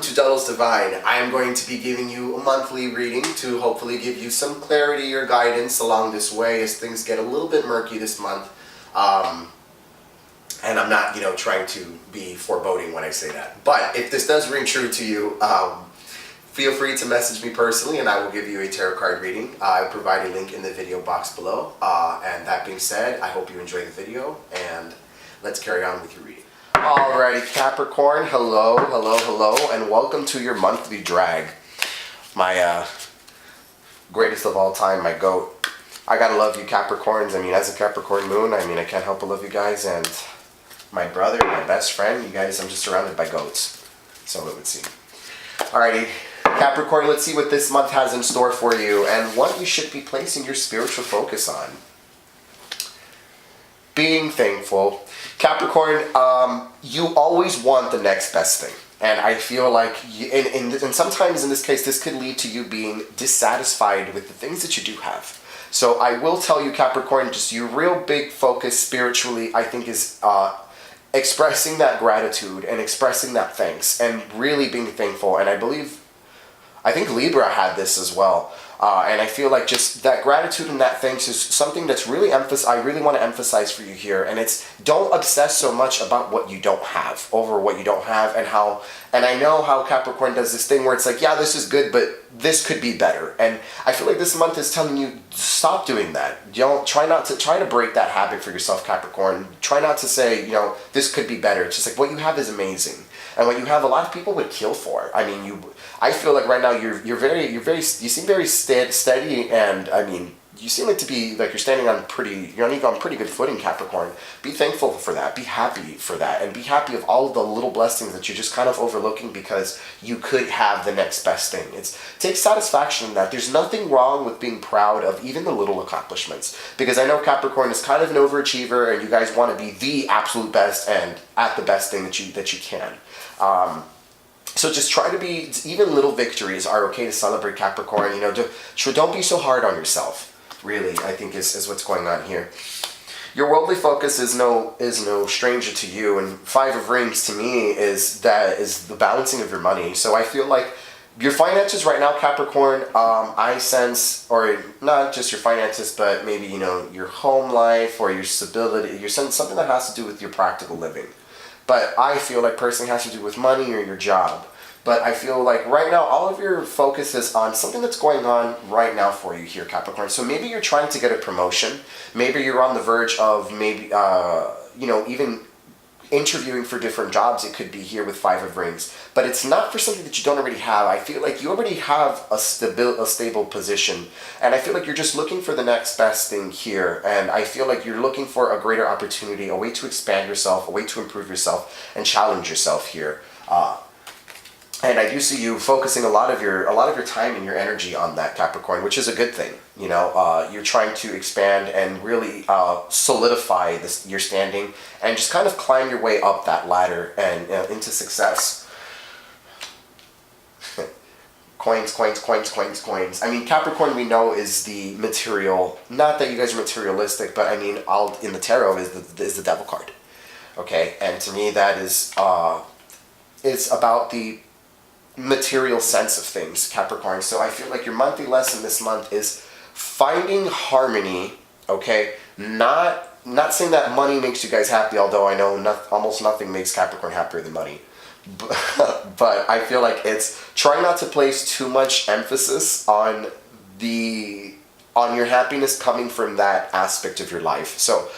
to Delos Divine. I am going to be giving you a monthly reading to hopefully give you some clarity or guidance along this way as things get a little bit murky this month. And I'm not, trying to be foreboding when I say that. But if this does ring true to you, feel free to message me personally and I will give you a tarot card reading. I'll provide a link in the video box below. And that being said, I hope you enjoy the video and let's carry on with your reading. Alrighty, Capricorn, hello, and welcome to your monthly drag. My greatest of all time, my goat. I gotta love you, Capricorns. As a Capricorn moon, I can't help but love you guys. And my brother, my best friend, you guys, I'm just surrounded by goats. So it would seem. Alrighty, Capricorn, let's see what this month has in store for you and what you should be placing your spiritual focus on. Being thankful. Capricorn, you always want the next best thing. And I feel like, and sometimes in this case, this could lead to you being dissatisfied with the things that you do have. So I will tell you, Capricorn, just your real big focus spiritually, I think, is expressing that gratitude and expressing that thanks and really being thankful. And I think Libra had this as well. And I feel like just that gratitude and that thanks is something that's really I really want to emphasize for you here. And it's, don't obsess so much about what you don't have over what you don't have and I know how Capricorn does this thing where it's like, yeah, this is good, but this could be better. And I feel like this month is telling you, stop doing that. Try to break that habit for yourself, Capricorn. Try not to say, this could be better. It's just like, what you have is amazing. And what you have, a lot of people would kill for. I feel like right now you seem very steady, and you seem like to be like you're on pretty good footing, Capricorn. Be thankful for that. Be happy for that, and be happy of all of the little blessings that you're just kind of overlooking because you could have the next best thing. Take satisfaction in that. There's nothing wrong with being proud of even the little accomplishments, because I know Capricorn is kind of an overachiever, and you guys want to be the absolute best and at the best thing that you can. So just try to be, even little victories are okay to celebrate, Capricorn. Don't be so hard on yourself, really, I think is what's going on here. Your worldly focus is no stranger to you, and Five of Rings to me is the balancing of your money. So I feel like your finances right now, Capricorn, I sense, or not just your finances, but maybe, your home life or your stability, something that has to do with your practical living. But I feel like personally has to do with money or your job. But I feel like right now all of your focus is on something that's going on right now for you here, Capricorn. So maybe you're trying to get a promotion. Maybe you're on the verge of even interviewing for different jobs. It could be here with Five of Rings. But it's not for something that you don't already have. I feel like you already have a stable position. And I feel like you're just looking for the next best thing here. And I feel like you're looking for a greater opportunity, a way to expand yourself, a way to improve yourself, and challenge yourself here. And I do see you focusing a lot of your time and your energy on that, Capricorn, which is a good thing. You're trying to expand and really solidify your standing and just kind of climb your way up that ladder and into success. Coins. Capricorn, we know, is the material. Not that you guys are materialistic, but all in the tarot is the Devil card. Okay, and to me that is it's about the material sense of things, Capricorn. So I feel like your monthly lesson this month is finding harmony. Okay, not saying that money makes you guys happy, although I know almost nothing makes Capricorn happier than money. But I feel like it's trying not to place too much emphasis on your happiness coming from that aspect of your life. So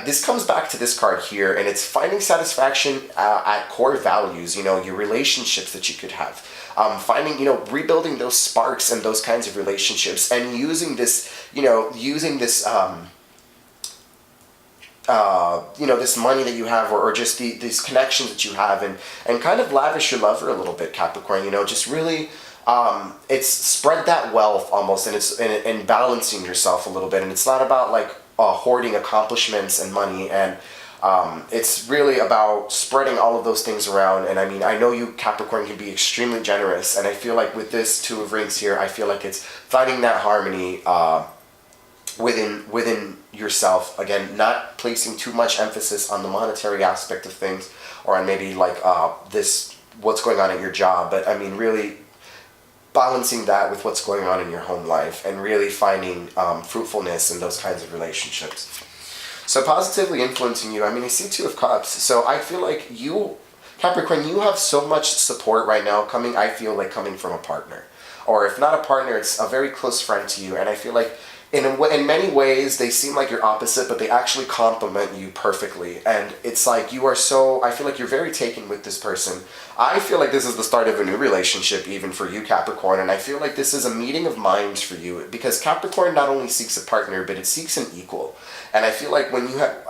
this comes back to this card here, and it's finding satisfaction at core values, your relationships that you could have. Rebuilding those sparks and those kinds of relationships, and using this this money that you have, or just these connections that you have, and kind of lavish your lover a little bit, Capricorn. Just really it's spread that wealth almost, and it's and balancing yourself a little bit. And it's not about like hoarding accomplishments and money, and it's really about spreading all of those things around. And I know you, Capricorn, can be extremely generous, and I feel like with this Two of Rings here, I feel like it's finding that harmony within yourself. Again, not placing too much emphasis on the monetary aspect of things, or on maybe like this what's going on at your job, but I mean, really balancing that with what's going on in your home life and really finding fruitfulness in those kinds of relationships. So positively influencing you, I mean, I see Two of Cups. So I feel like you, Capricorn, you have so much support right now coming, I feel like coming from a partner. Or if not a partner, it's a very close friend to you. And I feel like in many ways, they seem like you're opposite, but they actually complement you perfectly. And it's like you are so, I feel like you're very taken with this person. I feel like this is the start of a new relationship even for you, Capricorn. And I feel like this is a meeting of minds for you because Capricorn not only seeks a partner, but it seeks an equal. And I feel like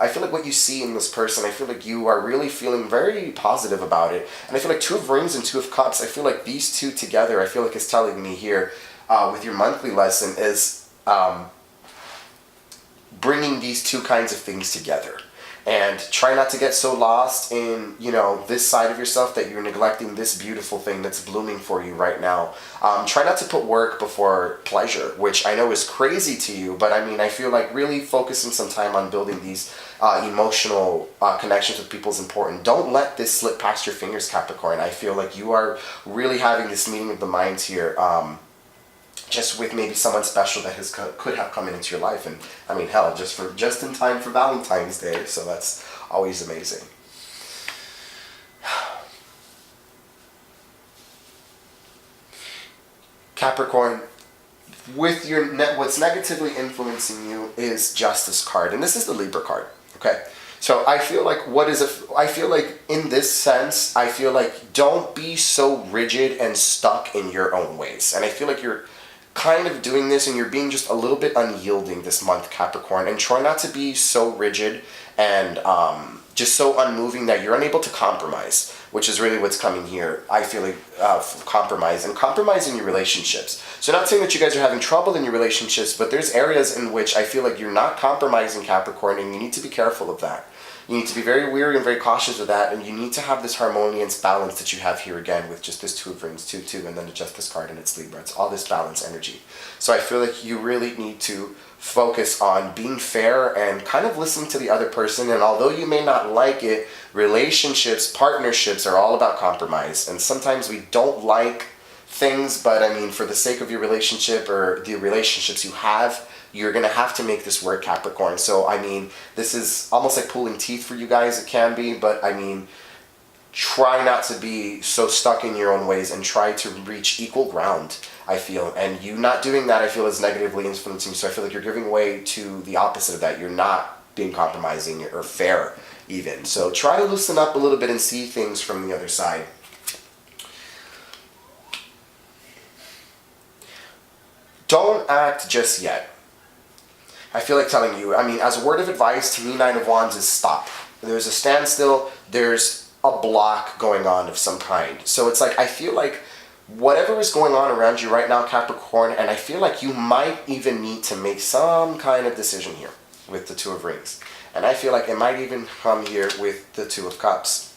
I feel like what you see in this person, I feel like you are really feeling very positive about it. And I feel like Two of Rings and Two of Cups, I feel like these two together, I feel like is telling me here with your monthly lesson is bringing these two kinds of things together. And try not to get so lost in, this side of yourself that you're neglecting this beautiful thing that's blooming for you right now. Try not to put work before pleasure, which I know is crazy to you, but I mean, I feel like really focusing some time on building these emotional connections with people is important. Don't let this slip past your fingers, Capricorn. I feel like you are really having this meeting of the minds here. Just with maybe someone special that could have come into your life, and I mean, hell, just in time for Valentine's Day, so that's always amazing. Capricorn, with what's negatively influencing you is Justice card, and this is the Libra card. Okay, so I feel like I feel like in this sense, I feel like don't be so rigid and stuck in your own ways, and I feel like you're kind of doing this and you're being just a little bit unyielding this month, Capricorn, and try not to be so rigid and just so unmoving that you're unable to compromise, which is really what's coming here. I feel like compromise in your relationships. So not saying that you guys are having trouble in your relationships, but there's areas in which I feel like you're not compromising, Capricorn, and you need to be careful of that. You need to be very wary and very cautious with that, and you need to have this harmonious balance that you have here again with just this Two of Rings, 2-2, and then the Justice card and it's Libra. It's all this balance energy. So I feel like you really need to focus on being fair and kind of listening to the other person, and although you may not like it, relationships, partnerships are all about compromise, and sometimes we don't like things, but I mean, for the sake of your relationship or the relationships you have, you're going to have to make this work, Capricorn. So, I mean, this is almost like pulling teeth for you guys. It can be, but I mean, try not to be so stuck in your own ways and try to reach equal ground, I feel. And you not doing that, I feel, is negatively influencing. So I feel like you're giving way to the opposite of that. You're not being compromising or fair, even. So try to loosen up a little bit and see things from the other side. Don't act just yet. I feel like telling you, I mean, as a word of advice, to me, Nine of Wands is stop. There's a standstill, there's a block going on of some kind. So it's like, I feel like whatever is going on around you right now, Capricorn, and I feel like you might even need to make some kind of decision here with the Two of Rings. And I feel like it might even come here with the Two of Cups.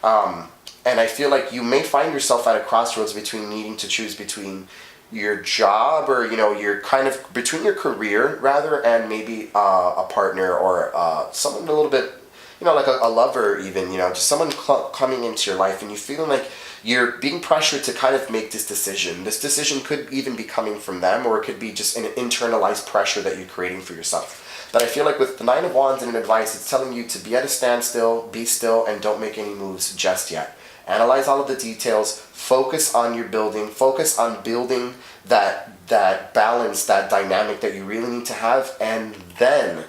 And I feel like you may find yourself at a crossroads between needing to choose between your job or, you're kind of between your career rather and maybe a partner or someone a little bit, like a lover even, just someone coming into your life and you feeling like you're being pressured to kind of make this decision. This decision could even be coming from them, or it could be just an internalized pressure that you're creating for yourself. But I feel like with the Nine of Wands and an advice, it's telling you to be at a standstill, be still, and don't make any moves just yet. Analyze all of the details, focus on your building, focus on building that balance, that dynamic that you really need to have, and then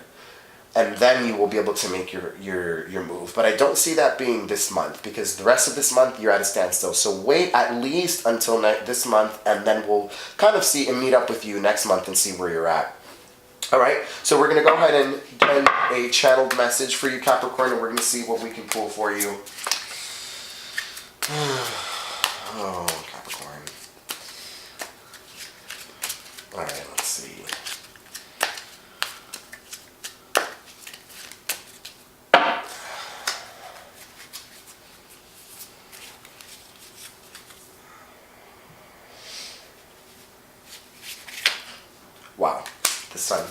you will be able to make your move. But I don't see that being this month, because the rest of this month you're at a standstill. So wait at least until this month, and then we'll kind of see and meet up with you next month and see where you're at. Alright, so we're going to go ahead and do a channeled message for you, Capricorn, and we're going to see what we can pull for you. Oh, Capricorn. Alright, let's see. Wow, the sun.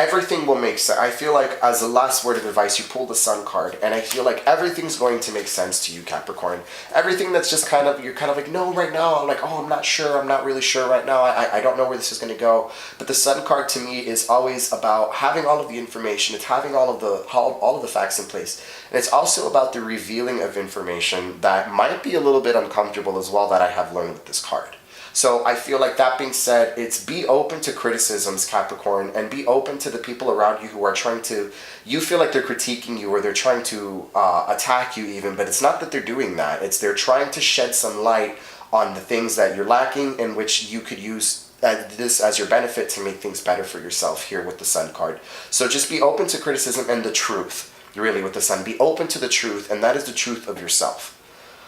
everything will make sense. I feel like as a last word of advice, you pull the Sun card, and I feel like everything's going to make sense to you, Capricorn. Everything that's just kind of, you're kind of like, no, right now, I'm like, oh, I'm not sure, I'm not really sure right now, I don't know where this is going to go. But the Sun card to me is always about having all of the information, it's having all of the facts in place. And it's also about the revealing of information that might be a little bit uncomfortable as well, that I have learned with this card. So I feel like, that being said, it's be open to criticisms, Capricorn, and be open to the people around you who are trying to, you feel like they're critiquing you, or they're trying to attack you even, but it's not that they're doing that. It's they're trying to shed some light on the things that you're lacking, in which you could use this as your benefit to make things better for yourself here with the Sun card. So just be open to criticism and the truth, really, with the Sun. Be open to the truth, and that is the truth of yourself.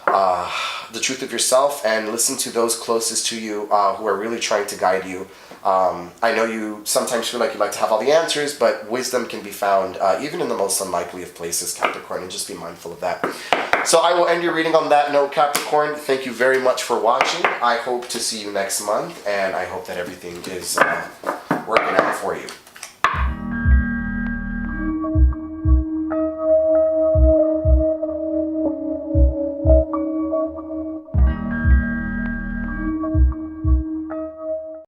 The truth of yourself, and listen to those closest to you who are really trying to guide you. I know you sometimes feel like you like to have all the answers, but wisdom can be found even in the most unlikely of places, Capricorn, and just be mindful of that. So I will end your reading on that note, Capricorn. Thank you very much for watching. I hope to see you next month, and I hope that everything is working out for you.